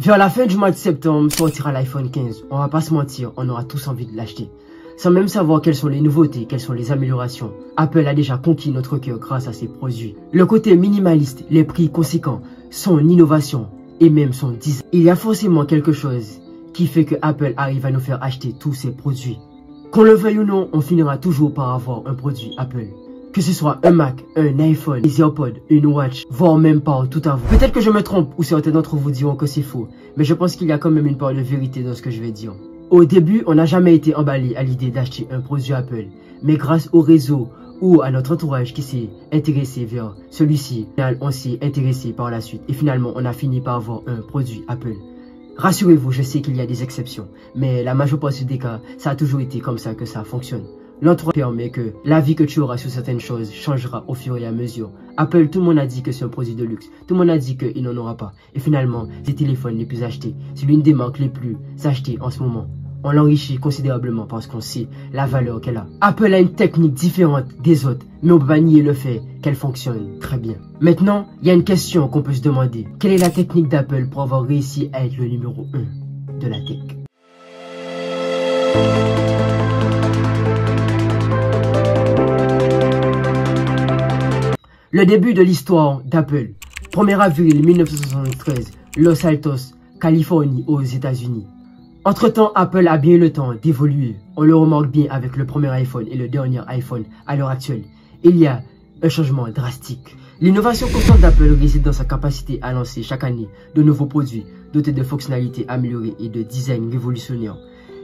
Vers la fin du mois de septembre sortira l'iPhone 15. On va pas se mentir, on aura tous envie de l'acheter. Sans même savoir quelles sont les nouveautés, quelles sont les améliorations, Apple a déjà conquis notre cœur grâce à ses produits. Le côté minimaliste, les prix conséquents, son innovation et même son design. Il y a forcément quelque chose qui fait que Apple arrive à nous faire acheter tous ces produits. Qu'on le veuille ou non, on finira toujours par avoir un produit Apple. Que ce soit un Mac, un iPhone, des AirPods, une Watch, voire même pas tout à vous. Peut-être que je me trompe ou certains d'entre vous diront que c'est faux, mais je pense qu'il y a quand même une part de vérité dans ce que je vais dire. Au début, on n'a jamais été emballé à l'idée d'acheter un produit Apple, mais grâce au réseau ou à notre entourage qui s'est intéressé vers celui-ci, on s'est intéressé par la suite et finalement on a fini par avoir un produit Apple. Rassurez-vous, je sais qu'il y a des exceptions, mais la majeure partie des cas, ça a toujours été comme ça que ça fonctionne. L'entourage permet que l'avis que tu auras sur certaines choses changera au fur et à mesure. Apple, tout le monde a dit que c'est un produit de luxe. Tout le monde a dit qu'il n'en aura pas. Et finalement, c'est les téléphones les plus achetés. C'est l'une des marques les plus achetées en ce moment. On l'enrichit considérablement parce qu'on sait la valeur qu'elle a. Apple a une technique différente des autres, mais on peut pas nier le fait qu'elle fonctionne très bien. Maintenant, il y a une question qu'on peut se demander. Quelle est la technique d'Apple pour avoir réussi à être le numéro 1 de la tech? Le début de l'histoire d'Apple. 1er avril 1973, Los Altos, Californie, aux États-Unis. Entre-temps, Apple a bien eu le temps d'évoluer. On le remarque bien avec le premier iPhone et le dernier iPhone à l'heure actuelle. Il y a un changement drastique. L'innovation constante d'Apple réside dans sa capacité à lancer chaque année de nouveaux produits dotés de fonctionnalités améliorées et de design révolutionnaires.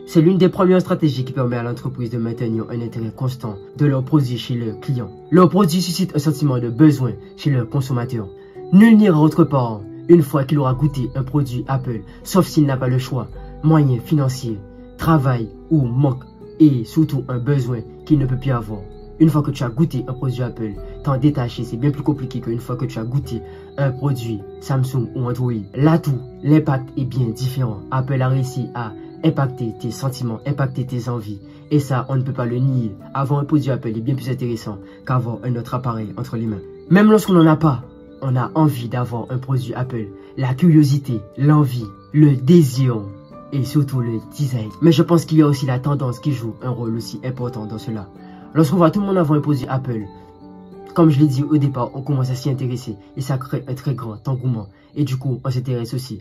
C'est l'une des premières stratégies qui permet à l'entreprise de maintenir un intérêt constant de leurs produits chez leurs clients. Leurs produits suscitent un sentiment de besoin chez leurs consommateurs. Nul n'ira autre part une fois qu'il aura goûté un produit Apple, sauf s'il n'a pas le choix, moyens financiers, travail ou manque et surtout un besoin qu'il ne peut plus avoir. Une fois que tu as goûté un produit Apple, t'en détacher, c'est bien plus compliqué qu'une fois que tu as goûté un produit Samsung ou Android. L'atout, l'impact est bien différent. Apple a réussi à impacter tes sentiments, impacter tes envies. Et ça, on ne peut pas le nier. Avoir un produit Apple est bien plus intéressant qu'avoir un autre appareil entre les mains. Même lorsqu'on n'en a pas, on a envie d'avoir un produit Apple. La curiosité, l'envie, le désir et surtout le design. Mais je pense qu'il y a aussi la tendance qui joue un rôle aussi important dans cela. Lorsqu'on voit tout le monde avoir un produit Apple, comme je l'ai dit au départ, on commence à s'y intéresser et ça crée un très grand engouement. Et du coup, on s'intéresse aussi.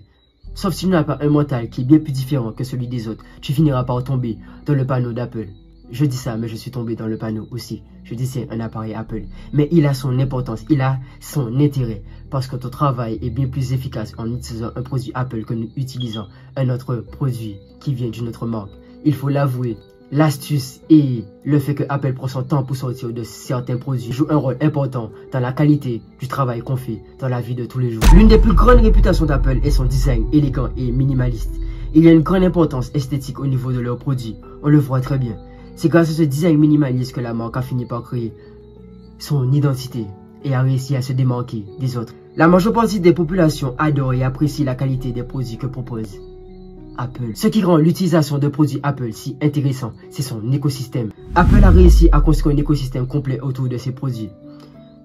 Sauf si tu n'as pas un mental qui est bien plus différent que celui des autres, tu finiras par tomber dans le panneau d'Apple. Je dis ça, mais je suis tombé dans le panneau aussi. Je dis c'est un appareil Apple. Mais il a son importance, il a son intérêt. Parce que ton travail est bien plus efficace en utilisant un produit Apple que nous utilisant un autre produit qui vient d'une autre marque. Il faut l'avouer. L'astuce et le fait que Apple prend son temps pour sortir de certains produits joue un rôle important dans la qualité du travail qu'on fait dans la vie de tous les jours. L'une des plus grandes réputations d'Apple est son design élégant et minimaliste. Il y a une grande importance esthétique au niveau de leurs produits, on le voit très bien. C'est grâce à ce design minimaliste que la marque a fini par créer son identité et a réussi à se démarquer des autres. La majeure partie des populations adorent et apprécient la qualité des produits que propose Apple. Ce qui rend l'utilisation de produits Apple si intéressant, c'est son écosystème. Apple a réussi à construire un écosystème complet autour de ses produits.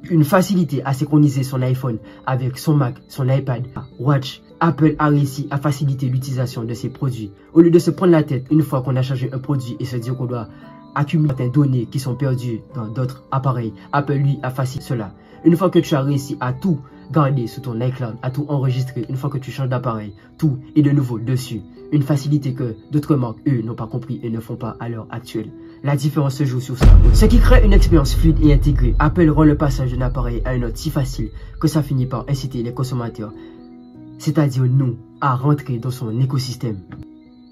Une facilité à synchroniser son iPhone avec son Mac, son iPad, Watch. Apple a réussi à faciliter l'utilisation de ses produits. Au lieu de se prendre la tête une fois qu'on a chargé un produit et se dire qu'on doit accumuler certaines données qui sont perdues dans d'autres appareils, Apple lui a facilité cela. Une fois que tu as réussi à tout garder sous ton iCloud, à tout enregistrer, une fois que tu changes d'appareil, tout est de nouveau dessus. Une facilité que d'autres marques, eux, n'ont pas compris et ne font pas à l'heure actuelle. La différence se joue sur ça. Ce qui crée une expérience fluide et intégrée. Apple rend le passage d'un appareil à un autre si facile que ça finit par inciter les consommateurs, c'est-à-dire nous, à rentrer dans son écosystème.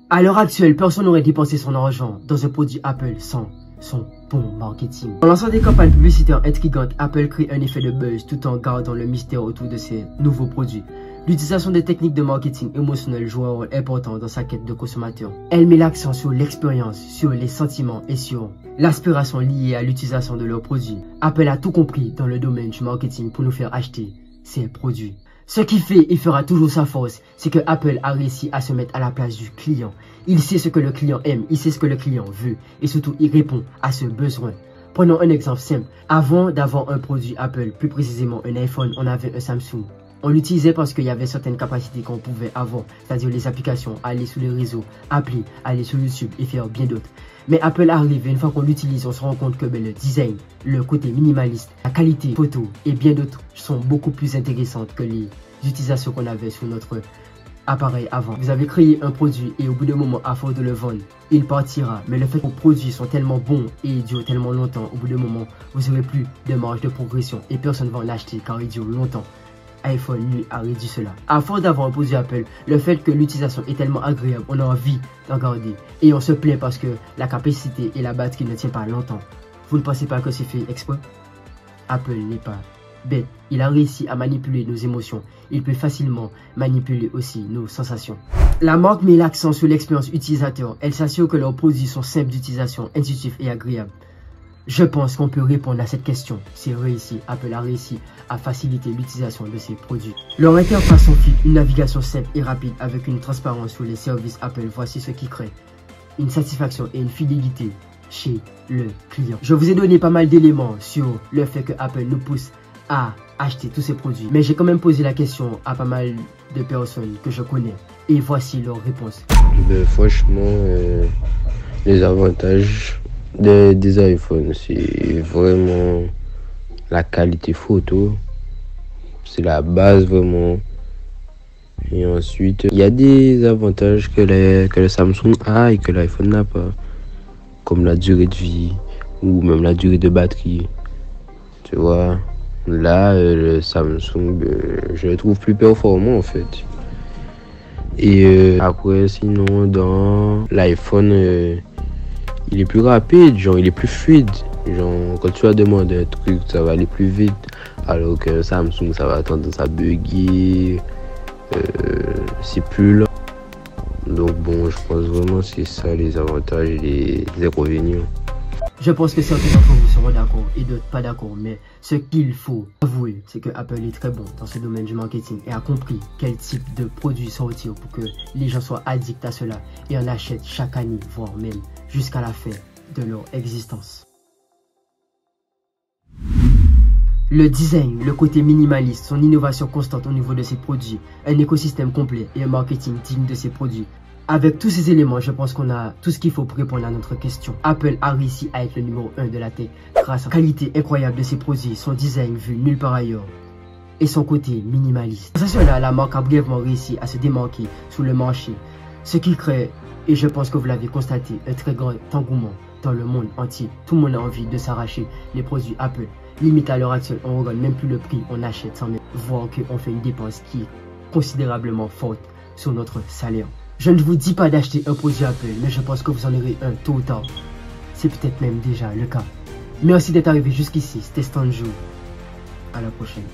À l'heure actuelle, personne n'aurait dépensé son argent dans un produit Apple sans son bon marketing. En lançant des campagnes publicitaires intrigantes, Apple crée un effet de buzz tout en gardant le mystère autour de ses nouveaux produits. L'utilisation des techniques de marketing émotionnel joue un rôle important dans sa quête de consommateur. Elle met l'accent sur l'expérience, sur les sentiments et sur l'aspiration liée à l'utilisation de leurs produits. Apple a tout compris dans le domaine du marketing pour nous faire acheter ses produits. Ce qui fait et fera toujours sa force, c'est que Apple a réussi à se mettre à la place du client. Il sait ce que le client aime, il sait ce que le client veut et surtout il répond à ce besoin. Prenons un exemple simple. Avant d'avoir un produit Apple, plus précisément un iPhone, on avait un Samsung. On l'utilisait parce qu'il y avait certaines capacités qu'on pouvait avoir, c'est-à-dire les applications, aller sur les réseaux, appeler, aller sur YouTube et faire bien d'autres. Mais Apple arrive et une fois qu'on l'utilise, on se rend compte que le design, le côté minimaliste, la qualité photo et bien d'autres sont beaucoup plus intéressantes que les utilisations qu'on avait sur notre appareil avant. Vous avez créé un produit et au bout d'un moment, à force de le vendre, il partira. Mais le fait que vos produits sont tellement bons et durent tellement longtemps, au bout d'un moment, vous n'aurez plus de marge de progression et personne ne va l'acheter car il dure longtemps. iPhone lui a réduit cela. À force d'avoir un produit Apple, le fait que l'utilisation est tellement agréable, on a envie d'en garder. Et on se plaint parce que la capacité et la batterie ne tiennent pas longtemps. Vous ne pensez pas que c'est fait exprès? Apple n'est pas bête. Il a réussi à manipuler nos émotions. Il peut facilement manipuler aussi nos sensations. La marque met l'accent sur l'expérience utilisateur. Elle s'assure que leurs produits sont simples d'utilisation, intuitifs et agréables. Je pense qu'on peut répondre à cette question. C'est réussi. Apple a réussi à faciliter l'utilisation de ses produits. Leur interface sont fluide, une navigation simple et rapide avec une transparence sur les services Apple. Voici ce qui crée une satisfaction et une fidélité chez le client. Je vous ai donné pas mal d'éléments sur le fait que Apple nous pousse à acheter tous ces produits. Mais j'ai quand même posé la question à pas mal de personnes que je connais. Et voici leur réponse. Franchement, les avantages des iPhones, c'est vraiment la qualité photo. C'est la base vraiment. Et ensuite, il y a des avantages que le Samsung a et que l'iPhone n'a pas. Comme la durée de vie ou même la durée de batterie. Tu vois, là, le Samsung, je le trouve plus performant en fait. Et après, sinon, dans l'iPhone, il est plus rapide, genre, il est plus fluide. Genre, quand tu vas demander un truc, ça va aller plus vite. Alors que Samsung, ça va tendance à bugger. C'est plus lent. Donc bon, je pense vraiment que c'est ça les avantages et les inconvénients. Je pense que certains d'entre vous seront d'accord et d'autres pas d'accord, mais ce qu'il faut avouer, c'est que Apple est très bon dans ce domaine du marketing et a compris quel type de produit sortir pour que les gens soient addicts à cela et en achètent chaque année, voire même jusqu'à la fin de leur existence. Le design, le côté minimaliste, son innovation constante au niveau de ses produits, un écosystème complet et un marketing digne de ses produits. Avec tous ces éléments, je pense qu'on a tout ce qu'il faut pour répondre à notre question. Apple a réussi à être le numéro 1 de la tech grâce à la qualité incroyable de ses produits, son design vu nulle part ailleurs et son côté minimaliste. Grâce à cela, la marque a brièvement réussi à se démarquer sur le marché, ce qui crée, et je pense que vous l'avez constaté, un très grand engouement dans le monde entier. Tout le monde a envie de s'arracher les produits Apple. Limite à l'heure actuelle, on ne regarde même plus le prix, on achète sans même voir qu'on fait une dépense qui est considérablement forte sur notre salaire. Je ne vous dis pas d'acheter un produit Apple, mais je pense que vous en aurez un tôt ou tard. C'est peut-être même déjà le cas. Merci d'être arrivé jusqu'ici, c'était Stanjo. À la prochaine.